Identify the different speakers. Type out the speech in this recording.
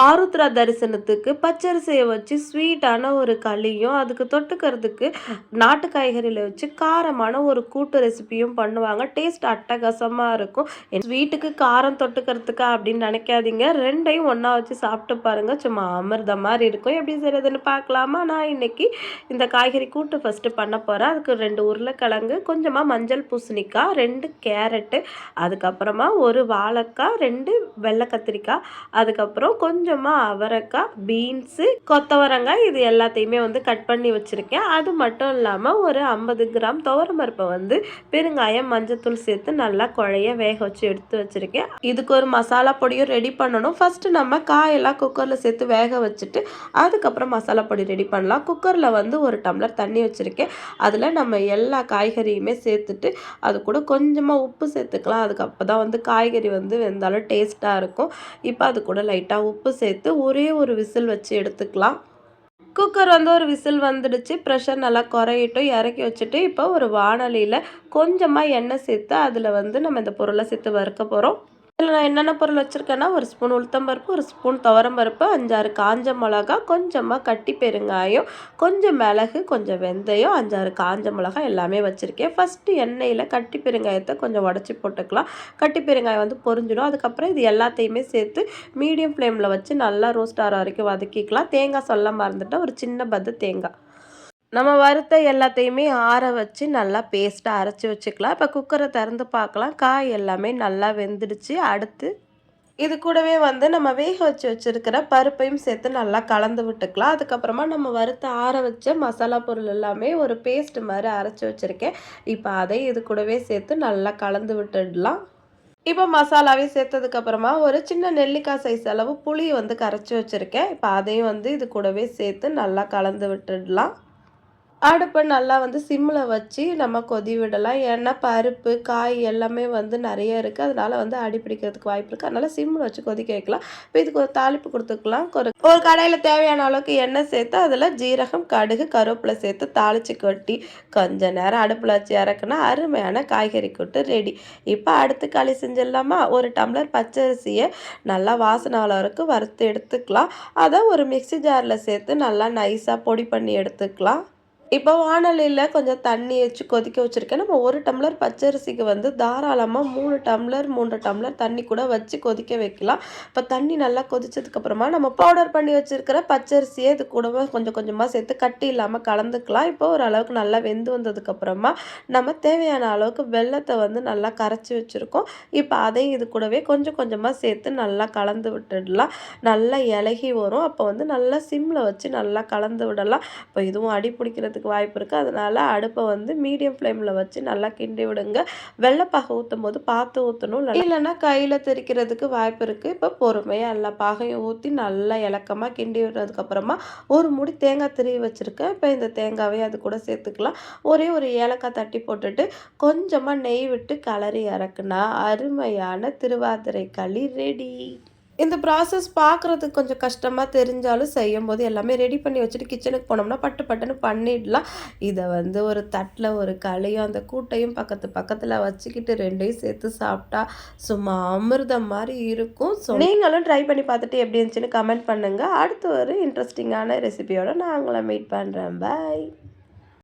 Speaker 1: ஆருத்ரா தரிசனத்துக்கு பச்சரிசியை வச்சு ஸ்வீட்டான ஒரு களியும், அதுக்கு தொட்டுக்கிறதுக்கு நாட்டு காய்கறியில வச்சு காரமான ஒரு கூட்டு ரெசிபியும் பண்ணுவாங்க. டேஸ்ட் அட்டகாசமா இருக்கும். ஸ்வீட்டுக்கு காரம் தொட்டுக்கிறதுக்கா அப்படின்னு நினைக்காதீங்க. 2யும் ஒண்ணா வச்சு சாப்பிட்டு பாருங்க. சும்மா அமிர்தம் மாதிரி இருக்கும். எப்படி செய்யறதுன்னு பார்க்கலாமா? நான் இன்னைக்கு இந்த காய்கறி கூட்டு ஃபர்ஸ்ட் பண்ண போறேன். அதுக்கு 2 உருளைக்கிழங்கு, கொஞ்சமா மஞ்சள் பூசணிக்காய், 2 கேரட்டு, அதுக்கப்புறமா ஒரு வாழைக்காய், 2 வெள்ளை கத்திரிக்காய், அதுக்கப்புறம் கொஞ்சமாக அவரைக்காய், பீன்ஸு, கொத்தவரங்காய், இது எல்லாத்தையுமே வந்து கட் பண்ணி வச்சுருக்கேன். அது மட்டும் இல்லாமல் ஒரு 50 கிராம் துவரம்பருப்பை வந்து பெருங்காயம், மஞ்சத்தூள் சேர்த்து நல்லா குழைய வேக வச்சு எடுத்து வச்சுருக்கேன். இதுக்கு ஒரு மசாலா பொடியும் ரெடி பண்ணணும். ஃபஸ்ட்டு நம்ம காயெல்லாம் குக்கரில் சேர்த்து வேக வச்சுட்டு அதுக்கப்புறம் மசாலா பொடி ரெடி பண்ணலாம். குக்கரில் வந்து 1 டம்ளர் தண்ணி வச்சுருக்கேன். அதில் நம்ம எல்லா காய்கறியுமே சேர்த்துட்டு அது கூட கொஞ்சமாக உப்பு சேர்த்துக்கலாம். அதுக்கு அப்போ தான் வந்து காய்கறி வந்து வெந்தாலும் டேஸ்ட்டாக இருக்கும். இப்போ அது கூட லைட்டாக உப்பு சேர்த்து ஒரே ஒரு விசில் வச்சு எடுத்துக்கலாம். குக்கர் வந்து ஒரு விசில் வந்துடுச்சு. ப்ரெஷர் நல்லா குறையிட்டும். இறக்கி வச்சுட்டு இப்போ ஒரு வாணலியில் கொஞ்சமாக எண்ணெய் சேர்த்து அதில் வந்து நம்ம இந்த பொருளை சேர்த்து வறுக்க போகிறோம். இதில் நான் என்னென்ன பொருள் வச்சுருக்கேன்னா, 1 ஸ்பூன் உளுத்தம்பருப்பு, 1 ஸ்பூன் துவரம்பருப்பு, 5, 6 காஞ்ச மிளகா, கொஞ்சமாக கட்டி பெருங்காயம், கொஞ்சம் மிளகு, கொஞ்சம் வெந்தயம், 5, 6 காஞ்ச மிளகா எல்லாமே வச்சுருக்கேன். ஃபஸ்ட்டு எண்ணெயில் கட்டி பெருங்காயத்தை கொஞ்சம் உடச்சி போட்டுக்கலாம். கட்டி பெருங்காயம் வந்து பொரிஞ்சிடும். அதுக்கப்புறம் இது எல்லாத்தையுமே சேர்த்து மீடியம் ஃப்ளேமில் வச்சு நல்லா ரோஸ்ட் ஆகிற வரைக்கும் வதக்கிக்கலாம். தேங்காய் சொல்ல மறந்துட்டேன், ஒரு சின்ன பத்து தேங்காய். நம்ம வறுத்த எல்லாத்தையுமே ஆற வச்சு நல்லா பேஸ்ட்டாக அரைச்சி வச்சுக்கலாம். இப்போ குக்கரை திறந்து பார்க்கலாம். காய் எல்லாமே நல்லா வெந்துடுச்சு. அடுத்து இது கூடவே வந்து நம்ம வேக வச்சுருக்கிற பருப்பையும் சேர்த்து நல்லா கலந்து விட்டுக்கலாம். அதுக்கப்புறமா நம்ம வறுத்த ஆற வச்ச மசாலா பொருள் எல்லாமே ஒரு பேஸ்ட் மாதிரி அரைச்சி வச்சுருக்கேன். இப்போ அதை இது கூடவே சேர்த்து நல்லா கலந்து விட்டுடலாம். இப்போ மசாலாவே சேர்த்ததுக்கப்புறமா ஒரு சின்ன நெல்லிக்காய் சைஸ் அளவு புளி வந்து கரைச்சி வச்சுருக்கேன். இப்போ அதையும் வந்து இது கூடவே சேர்த்து நல்லா கலந்து விட்டுடலாம். அடுப்பை நல்லா வந்து சிம்மில் வச்சு நம்ம கொதி விடலாம். ஏன்னா பருப்பு, காய் எல்லாமே வந்து நிறைய இருக்குது. அதனால வந்து அடி பிடிக்கிறதுக்கு வாய்ப்பு இருக்குது. அதனால் சிம்மில் வச்சு கொதிக்க வைக்கலாம். இப்போ இதுக்கு ஒரு தாளிப்பு கொடுத்துக்கலாம். ஒரு கடாயில் தேவையான அளவுக்கு எண்ணெய் சேர்த்து அதில் ஜீரகம், கடுகு, கருவேப்பிலை சேர்த்து தாளித்து கொட்டி கொஞ்ச நேரம் அடுப்பில் வச்சு இறக்குனா அருமையான காய்கறி கூட்டு ரெடி. இப்போ அடுத்து களி செஞ்சிடலாமா? 1 டம்ளர் பச்சரிசியை நல்லா வாசனை வரைக்கும் வறுத்து எடுத்துக்கலாம். அதை ஒரு மிக்சி ஜாரில் சேர்த்து நல்லா நைஸாக பொடி பண்ணி எடுத்துக்கலாம். இப்போ வாணலியில் கொஞ்சம் தண்ணி வச்சு கொதிக்க வச்சுருக்கேன். நம்ம 1 டம்ளர் பச்சரிசிக்கு வந்து தாராளமாக 3 டம்ளர் 3 டம்ளர் தண்ணி கூட வச்சு கொதிக்க வைக்கலாம். இப்போ தண்ணி நல்லா கொதிச்சதுக்கப்புறமா நம்ம பவுடர் பண்ணி வச்சுருக்கிற பச்சரிசியை இது கூடவே கொஞ்சம் கொஞ்சமாக சேர்த்து கட்டி இல்லாமல் கலந்துக்கலாம். இப்போ ஓரளவுக்கு நல்லா வெந்து வந்ததுக்கப்புறமா நம்ம தேவையான அளவுக்கு வெல்லத்தை வந்து நல்லா கரைச்சி வச்சுருக்கோம். இப்போ அதையும் இது கூடவே கொஞ்சம் கொஞ்சமாக சேர்த்து நல்லா கலந்து விட்டுடலாம். நல்லா இலகி வரும். அப்போ வந்து நல்லா சிம்மில் வச்சு நல்லா கலந்து விடலாம். இப்போ இதுவும் அடி பிடிக்கிறதுக்கு வாய்ப்பு இருக்குது. அதனால் அடுப்பை வந்து மீடியம் ஃப்ளேமில் வச்சு நல்லா கிண்டி விடுங்க. வெள்ளைப்பாகை ஊற்றும் போது பார்த்து ஊற்றணும். இல்லைன்னா கையில் தெறிக்கிறதுக்கு வாய்ப்பு இருக்குது. இப்போ பொறுமையாக எல்லா பாகையும் ஊற்றி நல்லா இலக்கமாக கிண்டி விடுறதுக்கப்புறமா ஒரு மூடி தேங்காய் திருவி வச்சுருக்கேன். இப்போ இந்த தேங்காயை அது கூட சேர்த்துக்கலாம். ஒரே ஒரு ஏலக்காய் தட்டி போட்டுட்டு கொஞ்சமாக நெய் விட்டு கலரி இறக்குனா அருமையான திருவாதிரை களி ரெடி. இந்த ப்ராசஸ் பார்க்குறதுக்கு கொஞ்சம் கஷ்டமாக தெரிஞ்சாலும் செய்யும்போது எல்லாமே ரெடி பண்ணி வச்சுட்டு கிச்சனுக்கு போனோம்னா பட்டு பட்டுன்னு பண்ணிடலாம். இதை வந்து ஒரு தட்டில் ஒரு களியும் அந்த கூட்டையும் பக்கத்தில் வச்சுக்கிட்டு 2யும் சேர்த்து சாப்பிட்டா சும்மா அமிர்தம் மாதிரி இருக்கும். ஸோ நீங்களும் ட்ரை பண்ணி பார்த்துட்டு எப்படி இருந்துச்சுன்னு கமெண்ட் பண்ணுங்கள். அடுத்து ஒரு இன்ட்ரெஸ்டிங்கான ரெசிபியோட நான் உங்களை மீட் பண்ணுறேன். பாய்.